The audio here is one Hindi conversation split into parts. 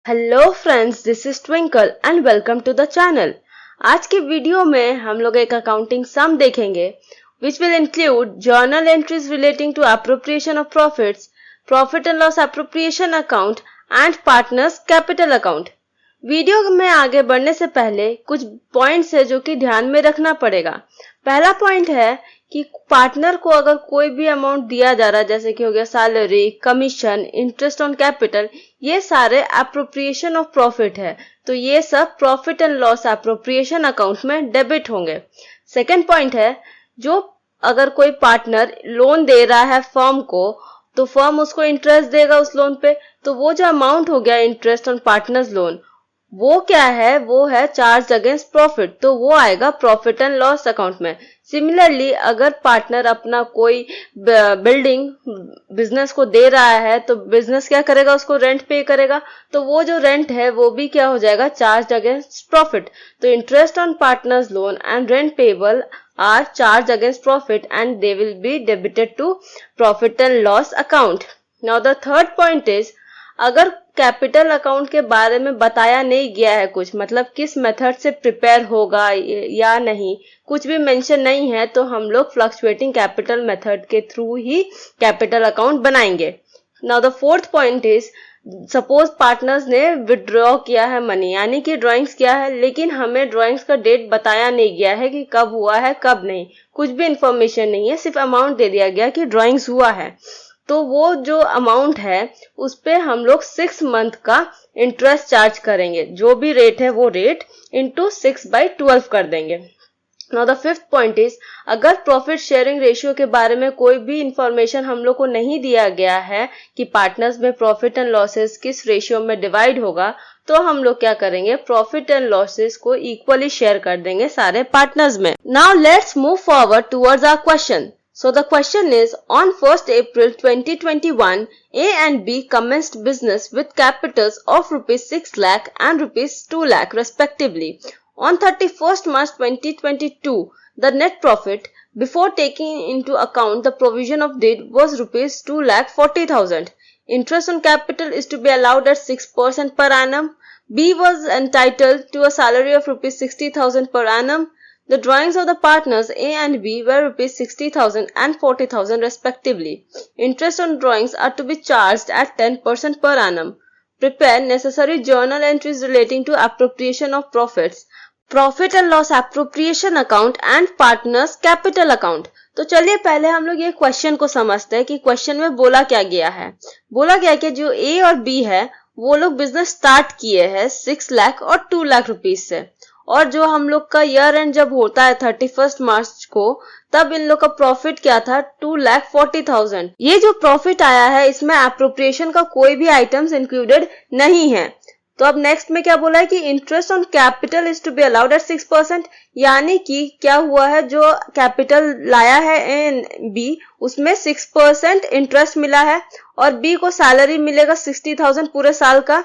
Hello friends, this is Twinkle and welcome to the channel. आज की वीडियो में हम लोग एक अकाउंटिंग सम देखेंगे which will include journal entries relating to appropriation of profits, profit and loss appropriation account and partners capital account. Video में आगे बढ़ने से पहले कुछ पॉइंट्स है जो कि ध्यान में रखना पड़ेगा। पहला पॉइंट है कि पार्टनर को अगर कोई भी अमाउंट दिया जा रहा है, जैसे कि हो गया salary, commission, interest on capital, ये सारे अप्रोप्रिएशन ऑफ प्रॉफिट है, तो ये सब profit and loss appropriation account में डेबिट होंगे। सेकेंड पॉइंट है, जो अगर कोई पार्टनर लोन दे रहा है फर्म को, तो फर्म उसको इंटरेस्ट देगा उस लोन पे, तो वो जो अमाउंट हो गया इंटरेस्ट ऑन पार्टनर्स लोन, वो क्या है, वो है चार्ज अगेंस्ट प्रॉफिट, तो वो आएगा प्रॉफिट एंड लॉस अकाउंट में। सिमिलरली अगर पार्टनर अपना कोई बिल्डिंग बिजनेस को दे रहा है, तो बिजनेस क्या करेगा, उसको रेंट पे करेगा, तो वो जो रेंट है वो भी क्या हो जाएगा, चार्ज अगेंस्ट प्रॉफिट। तो interest on partners loan and rent payable are charge against profit and they will be debited to profit and loss account. Now the third point is, अगर कैपिटल अकाउंट के बारे में बताया नहीं गया है कुछ, मतलब किस मेथड से प्रिपेयर होगा या नहीं, कुछ भी मेंशन नहीं है, तो हम लोग फ्लक्चुएटिंग कैपिटल मेथड के थ्रू ही कैपिटल अकाउंट बनाएंगे। Now the fourth point is, suppose partners ने विड्रॉ किया है मनी, यानी कि ड्राइंग्स किया है, लेकिन हमें ड्राइंग्स का डेट बताया नहीं गया है कि कब हुआ है कब नहीं, कुछ भी इंफॉर्मेशन नहीं है, सिर्फ अमाउंट दे दिया गया कि ड्राइंग्स हुआ है। तो वो जो अमाउंट है उस पे हम लोग 6 मंथ का इंटरेस्ट चार्ज करेंगे, जो भी रेट है वो रेट इंटू 6/12 कर देंगे। Now the fifth point is, अगर प्रॉफिट शेयरिंग रेशियो के बारे में कोई भी इंफॉर्मेशन हम लोग को नहीं दिया गया है कि पार्टनर्स में प्रॉफिट एंड लॉसेस किस रेशियो में डिवाइड होगा, तो हम लोग क्या करेंगे, प्रॉफिट एंड लॉसेस को इक्वली शेयर कर देंगे सारे पार्टनर्स में। Now let's move forward towards our question. So the question is, on 1st April 2021, A and B commenced business with capitals of rupees 6 lakh and rupees 2 lakh respectively. On 31st March 2022, the net profit before taking into account the provision of deed was rupees 2,40,000. Interest on capital is to be allowed at 6% per annum. B was entitled to a salary of rupees 60,000 per annum. The drawings of the partners A and B were rupees 60,000 and 40,000 respectively. Interest on drawings are to be charged at 10% per annum. Prepare necessary journal entries relating to appropriation of profits, profit and loss appropriation account and partners capital account. तो चलिए पहले हम लोग ये क्वेश्चन को समझते हैं कि क्वेश्चन में बोला क्या गया है। बोला गया कि जो A और B है वो लोग बिजनेस स्टार्ट किए हैं 6 लाख और 2 लाख रुपीज से, और जो हम लोग का ईयर एंड जब होता है 31 मार्च को, तब इन लोग का प्रॉफिट क्या था, 2,40,000। ये जो प्रॉफिट आया है इसमें एप्रोप्रिएशन का कोई भी आइटम्स इंक्लूडेड नहीं है। तो अब नेक्स्ट में क्या बोला है कि interest on capital is to be allowed at 6%, यानी कि क्या हुआ है, जो कैपिटल लाया है बी उसमें 6% इंटरेस्ट मिला है, और बी को सैलरी मिलेगा 60,000 पूरे साल का।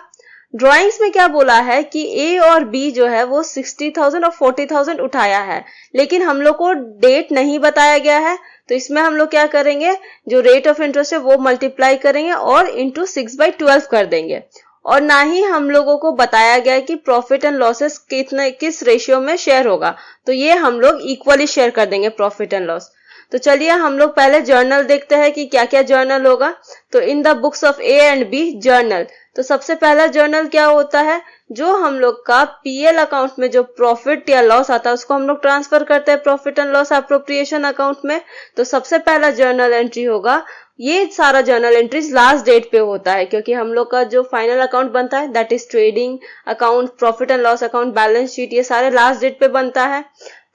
ड्राइंग्स में क्या बोला है कि ए और बी जो है वो 60,000 और 40,000 उठाया है, लेकिन हम लोग को डेट नहीं बताया गया है, तो इसमें हम लोग क्या करेंगे, जो रेट ऑफ इंटरेस्ट है वो मल्टीप्लाई करेंगे और इंटू 6/12 कर देंगे। और ना ही हम लोगों को बताया गया कि प्रॉफिट एंड लॉसेस किस रेशियो में शेयर होगा, तो ये हम लोग इक्वली शेयर कर देंगे प्रॉफिट एंड लॉस। तो चलिए हम लोग पहले जर्नल देखते हैं कि क्या क्या जर्नल होगा। तो in the books of A and B journal, तो सबसे पहला जर्नल क्या होता है, जो हम लोग का पीएल अकाउंट में जो प्रॉफिट या लॉस आता है उसको हम लोग ट्रांसफर करते हैं profit and loss appropriation account में। तो सबसे पहला जर्नल एंट्री होगा, ये सारा जर्नल एंट्रीज लास्ट डेट पे होता है, क्योंकि हम लोग का जो फाइनल अकाउंट बनता है that is trading account, profit and loss account, balance sheet, ये सारे लास्ट डेट पे बनता है।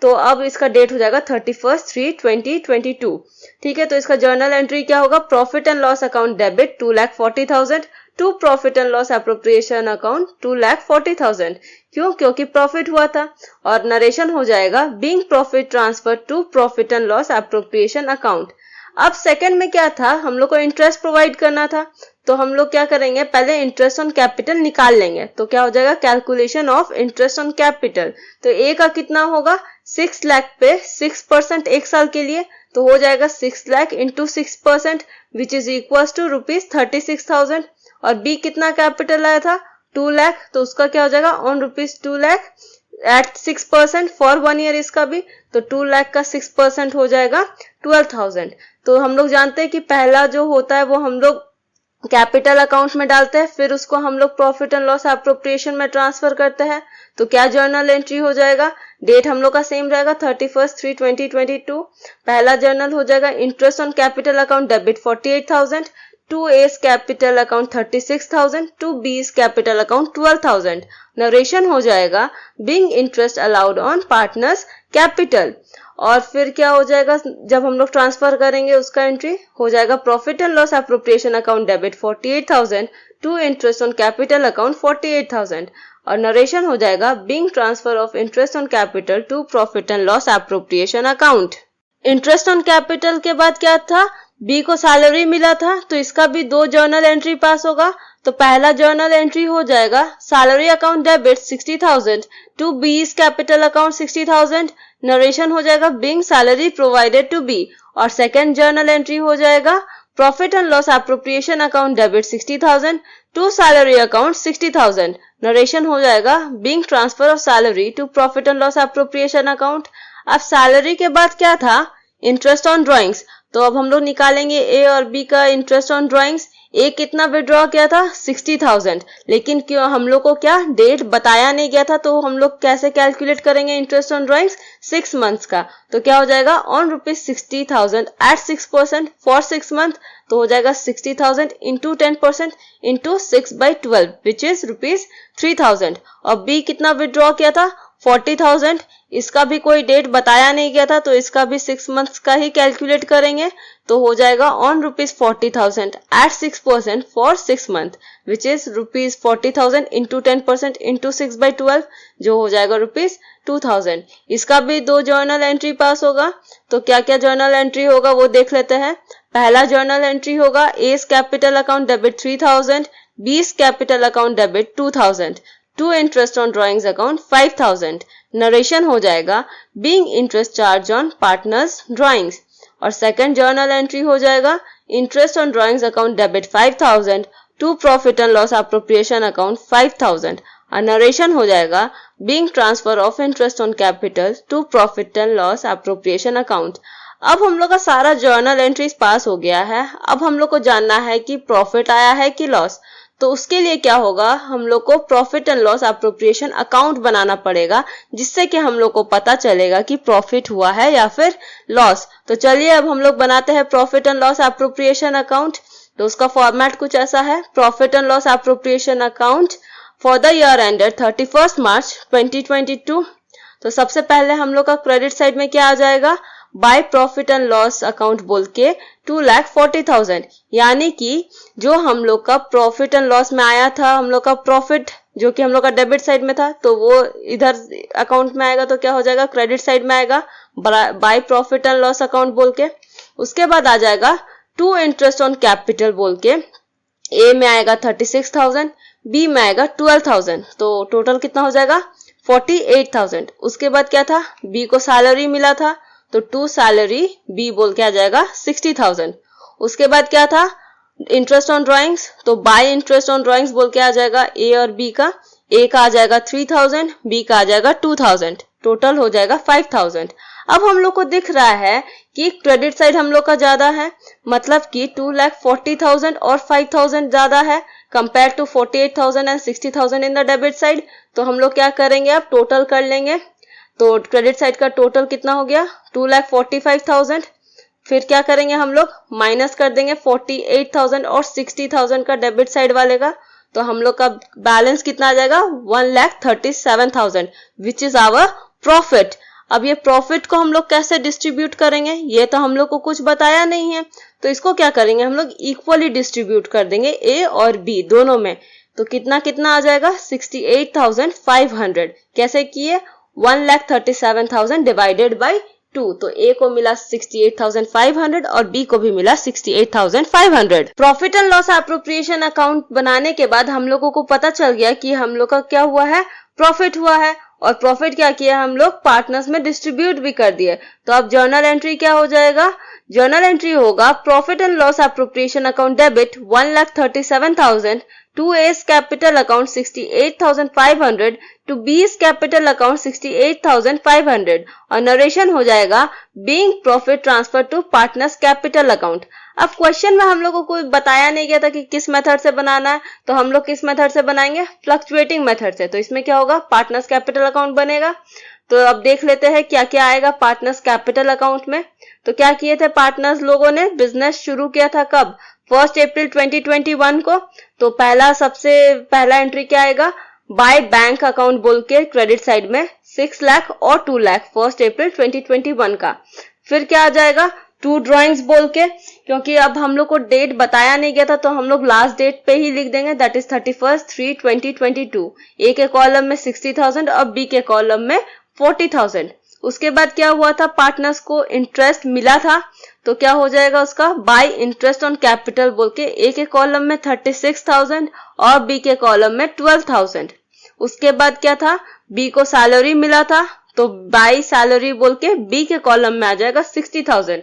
तो अब इसका डेट हो जाएगा 31/3/2022। ठीक है, तो इसका जर्नल एंट्री क्या होगा, profit and loss account debit 2,40,000 to profit and loss appropriation account 2,40,000। क्यों, क्योंकि प्रॉफिट हुआ था। और नरेशन हो जाएगा being profit transfer to profit and loss appropriation account. अब सेकंड में क्या था, हम लोग को इंटरेस्ट प्रोवाइड करना था, तो हम लोग क्या करेंगे, पहले इंटरेस्ट ऑन कैपिटल निकाल लेंगे। तो क्या हो जाएगा, calculation of interest on capital. तो ए का कितना होगा, 6 लाख पे 6% एक साल के लिए, तो हो जाएगा 6 lakh into 6% which is equal to rupees 36,000। और बी कितना कैपिटल आया था, 2 लाख, तो उसका क्या हो जाएगा on ₹2 lakh at 6% for 1 year इसका भी, तो 2 लाख का 6% हो जाएगा 12,000। तो हम लोग जानते हैं कि पहला जो होता है वो हम लोग कैपिटल अकाउंट में डालते हैं, फिर उसको हम लोग प्रॉफिट एंड लॉस एप्रोप्रिएशन में ट्रांसफर करते हैं। तो क्या जर्नल एंट्री हो जाएगा, डेट हम लोग का सेम रहेगा 31/3/2022। पहला जर्नल हो जाएगा interest on capital account debit 48,000, to A's capital account 36,000, to b's capital account 12,000। Narration हो जाएगा being interest allowed on partners capital. और फिर क्या हो जाएगा जब हम लोग ट्रांसफर करेंगे उसका एंट्री हो जाएगा profit and loss appropriation account debit 48,000 to interest on capital account 48,000। और नरेशन हो जाएगा being transfer of interest on capital to profit and loss appropriation account. Interest on capital के बाद क्या था, बी को सैलरी मिला था, तो इसका भी 2 जर्नल एंट्री पास होगा। तो पहला जर्नल एंट्री हो जाएगा salary account debit 60,000 to B's capital account 60,000। Narration हो जाएगा being salary provided to B. और सेकंड जर्नल एंट्री हो जाएगा profit and loss appropriation account debit 60,000 to salary account 60,000। Narration हो जाएगा being transfer of salary to profit and loss appropriation account. अब सैलरी के बाद क्या था, इंटरेस्ट ऑन ड्राइंग्स। तो अब हम लोग निकालेंगे ए और बी का इंटरेस्ट ऑन ड्राइंग्स। ए कितना विड्रॉ किया था 60,000, लेकिन क्यों हम लोग को क्या डेट बताया नहीं गया था, तो हम लोग कैसे कैलकुलेट करेंगे इंटरेस्ट ऑन ड्राइंग्स 6 मंथ्स का। तो क्या हो जाएगा ऑन ₹60,000 एट 6% फॉर 6 मंथ, तो हो जाएगा 60,000 इंटू 10% इंटू 6/12 विच इज ₹3,000। और बी कितना विड्रॉ किया था 40,000, इसका भी कोई डेट बताया नहीं गया था, तो इसका भी 6 मंथ्स का ही कैलकुलेट करेंगे। तो हो जाएगा on ₹40,000 at 6% for 6 month which is ₹40,000 into 10% into 6/12 जो हो जाएगा ₹2,000। इसका भी 2 जर्नल एंट्री पास होगा। तो क्या क्या जर्नल एंट्री होगा वो देख लेते हैं। पहला जर्नल एंट्री होगा A's capital account debit 3,000, b's capital account debit 2,000, to interest on drawings account 5,000। Narration हो जाएगा being interest charge on partners drawings. और सेकंड जर्नल एंट्री हो जाएगा interest on drawings account debit 5,000 to profit and loss appropriation account 5,000। और नरेशन हो जाएगा being transfer of interest on capital to profit and loss appropriation account. अब हम लोग का सारा जर्नल एंट्रीज पास हो गया है। अब हम लोग को जानना है कि प्रॉफिट आया है कि लॉस। तो उसके लिए क्या होगा, हम लोग को profit and loss appropriation account बनाना पड़ेगा, जिससे कि हम लोग को पता चलेगा कि प्रॉफिट हुआ है या फिर लॉस। तो चलिए अब हम लोग बनाते हैं profit and loss appropriation account. तो उसका फॉर्मेट कुछ ऐसा है, profit and loss appropriation account for the year ended 31 मार्च 2022। तो सबसे पहले हम लोग का क्रेडिट साइड में क्या आ जाएगा, by profit and loss account बोल के 2,40,000, यानी कि जो हम लोग का प्रॉफिट एंड लॉस में आया था, हम लोग का प्रॉफिट जो कि हम लोग का डेबिट साइड में था, तो वो इधर अकाउंट में आएगा, तो क्या हो जाएगा क्रेडिट साइड में आएगा by profit and loss account बोल के। उसके बाद आ जाएगा टू इंटरेस्ट ऑन कैपिटल बोल के, ए में आएगा 36,000, बी में आएगा 12,000, तो टोटल कितना हो जाएगा 48,000। उसके बाद क्या था, बी को सैलरी मिला था, तो टू सैलरी बी बोल के आ जाएगा 60,000। उसके बाद क्या था, इंटरेस्ट ऑन ड्राइंग्स, तो बाय इंटरेस्ट ऑन ड्राइंग्स बोल के आ जाएगा ए और बी का, ए का आ जाएगा 3,000, बी का आ जाएगा 2,000, टोटल हो जाएगा 5,000। अब हम लोग को दिख रहा है कि क्रेडिट साइड हम लोग का ज्यादा है, मतलब कि 2,40,000 और 5,000 ज्यादा है compare to 48,000 and 60,000 in the debit side. तो हम लोग क्या करेंगे, अब टोटल कर लेंगे। तो क्रेडिट साइड का टोटल कितना हो गया 2,45,000। फिर क्या करेंगे, हम लोग माइनस कर देंगे 48,000 और 60,000 का डेबिट साइड वाले का, तो हम लोग का बैलेंस कितना आ जाएगा 1,37,000 विच इज आवर प्रॉफिट। अब ये प्रॉफिट को हम लोग कैसे डिस्ट्रीब्यूट करेंगे, ये तो हम लोग को कुछ बताया नहीं है, तो इसको क्या करेंगे, हम लोग इक्वली डिस्ट्रीब्यूट कर देंगे ए और बी दोनों में। तो कितना कितना आ जाएगा 68,500। कैसे किए, 1,37,000 डिवाइडेड बाई 2, तो ए को मिला 68,500 और बी को भी मिला 68,500। Profit and loss appropriation account बनाने के बाद हम लोगों को पता चल गया कि हम लोग का क्या हुआ है, प्रॉफिट हुआ है, और प्रॉफिट क्या किया हम लोग पार्टनर्स में डिस्ट्रीब्यूट भी कर दिए। तो अब जर्नल एंट्री क्या हो जाएगा, जर्नल एंट्री होगा profit and loss appropriation account debit 1,37,000 to A's capital account 68,500 to B's capital account 68,500 और नरेशन हो जाएगा being profit transfer to partners capital account। अब क्वेश्चन में हम लोगों को बताया नहीं गया था कि किस मेथड से बनाना है, तो हम लोग किस मेथड से बनाएंगे, फ्लक्चुएटिंग मेथड से। तो इसमें क्या होगा, पार्टनर्स कैपिटल अकाउंट बनेगा। तो अब देख लेते हैं क्या क्या आएगा पार्टनर्स कैपिटल अकाउंट में। तो क्या किए थे पार्टनर्स लोगों ने, बिजनेस शुरू किया था कब, 1 अप्रैल 2021 को। तो सबसे पहला एंट्री क्या आएगा, बाय बैंक अकाउंट बोल के क्रेडिट साइड में 6 लाख और 2 लाख 1 अप्रैल 2021 का। फिर क्या आ जाएगा, 2 ड्रॉइंग्स बोल के, क्योंकि अब हम लोग को डेट बताया नहीं गया था तो हम लोग लास्ट डेट पे ही लिख देंगे, दैट इज 31/3/2022। ए के कॉलम में 60,000 और बी के कॉलम में 40,000। उसके बाद क्या हुआ था, पार्टनर्स को इंटरेस्ट मिला था, तो क्या हो जाएगा उसका, बाय इंटरेस्ट ऑन कैपिटल बोल के ए के कॉलम में 36,000 और बी के कॉलम में 12,000। उसके बाद क्या था, बी को सैलरी मिला था, तो बाय सैलरी बोल के बी के कॉलम में आ जाएगा 60,000।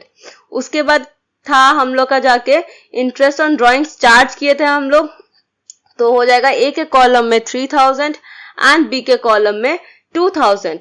उसके बाद था हम लोग का जाके इंटरेस्ट ऑन ड्रॉइंग्स चार्ज किए थे हम लोग, तो हो जाएगा ए के कॉलम में 3,000 एंड बी के कॉलम में 2,000।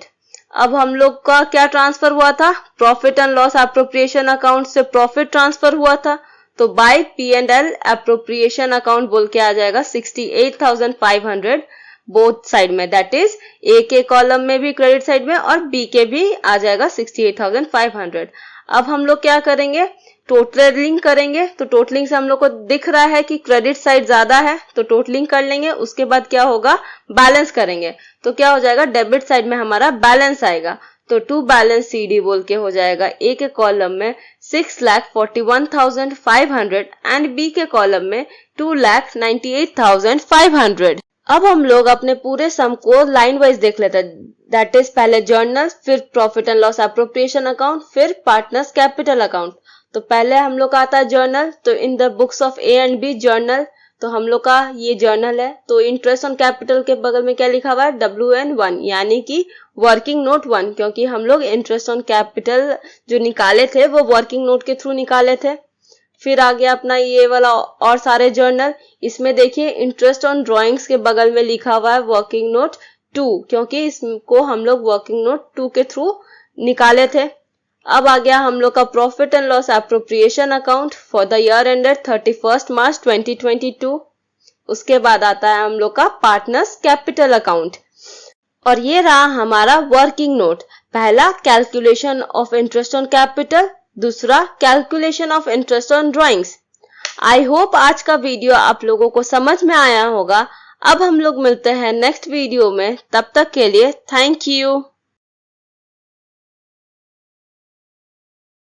अब हम लोग का क्या ट्रांसफर हुआ था, profit and loss appropriation account से प्रॉफिट ट्रांसफर हुआ था, तो बाय P&L एप्रोप्रिएशन अकाउंट बोल के आ जाएगा 68,500 बोथ साइड में, दैट इज ए के कॉलम में भी क्रेडिट साइड में और बी के भी आ जाएगा 68,500। अब हम लोग क्या करेंगे, टोटलिंग करेंगे। तो टोटलिंग से हम लोग को दिख रहा है कि क्रेडिट साइड ज्यादा है, तो टोटलिंग कर लेंगे। उसके बाद क्या होगा, बैलेंस करेंगे। तो क्या हो जाएगा, डेबिट साइड में हमारा बैलेंस आएगा, तो टू बैलेंस CD बोल के हो जाएगा ए के कॉलम में 6,41,500 एंड बी के कॉलम में 2,98,500। अब हम लोग अपने पूरे सम को लाइन वाइज देख लेते हैं, दैट इज पहले जर्नल, फिर profit and loss appropriation account, फिर पार्टनर्स कैपिटल अकाउंट। तो पहले हम लोग का आता है जर्नल, तो in the books of A and B journal, तो हम लोग का ये जर्नल है। तो इंटरेस्ट ऑन कैपिटल के बगल में क्या लिखा हुआ है, WN1, यानी कि वर्किंग नोट 1, क्योंकि हम लोग इंटरेस्ट ऑन कैपिटल जो निकाले थे वो वर्किंग नोट के थ्रू निकाले थे। फिर आ गया अपना ये वाला और सारे जर्नल, इसमें देखिए इंटरेस्ट ऑन ड्राइंग्स के बगल में लिखा हुआ है वर्किंग नोट 2, क्योंकि इसको हम लोग वर्किंग नोट 2 के थ्रू निकाले थे। अब आ गया हम लोग का profit and loss appropriation account for the year ended 31 मार्च 2022। उसके बाद आता है हम लोग का पार्टनर्स कैपिटल अकाउंट, और ये रहा हमारा वर्किंग नोट। पहला calculation of interest on capital, दूसरा calculation of interest on drawings. I hope आज का वीडियो आप लोगों को समझ में आया होगा। अब हम लोग मिलते हैं नेक्स्ट वीडियो में, तब तक के लिए थैंक यू।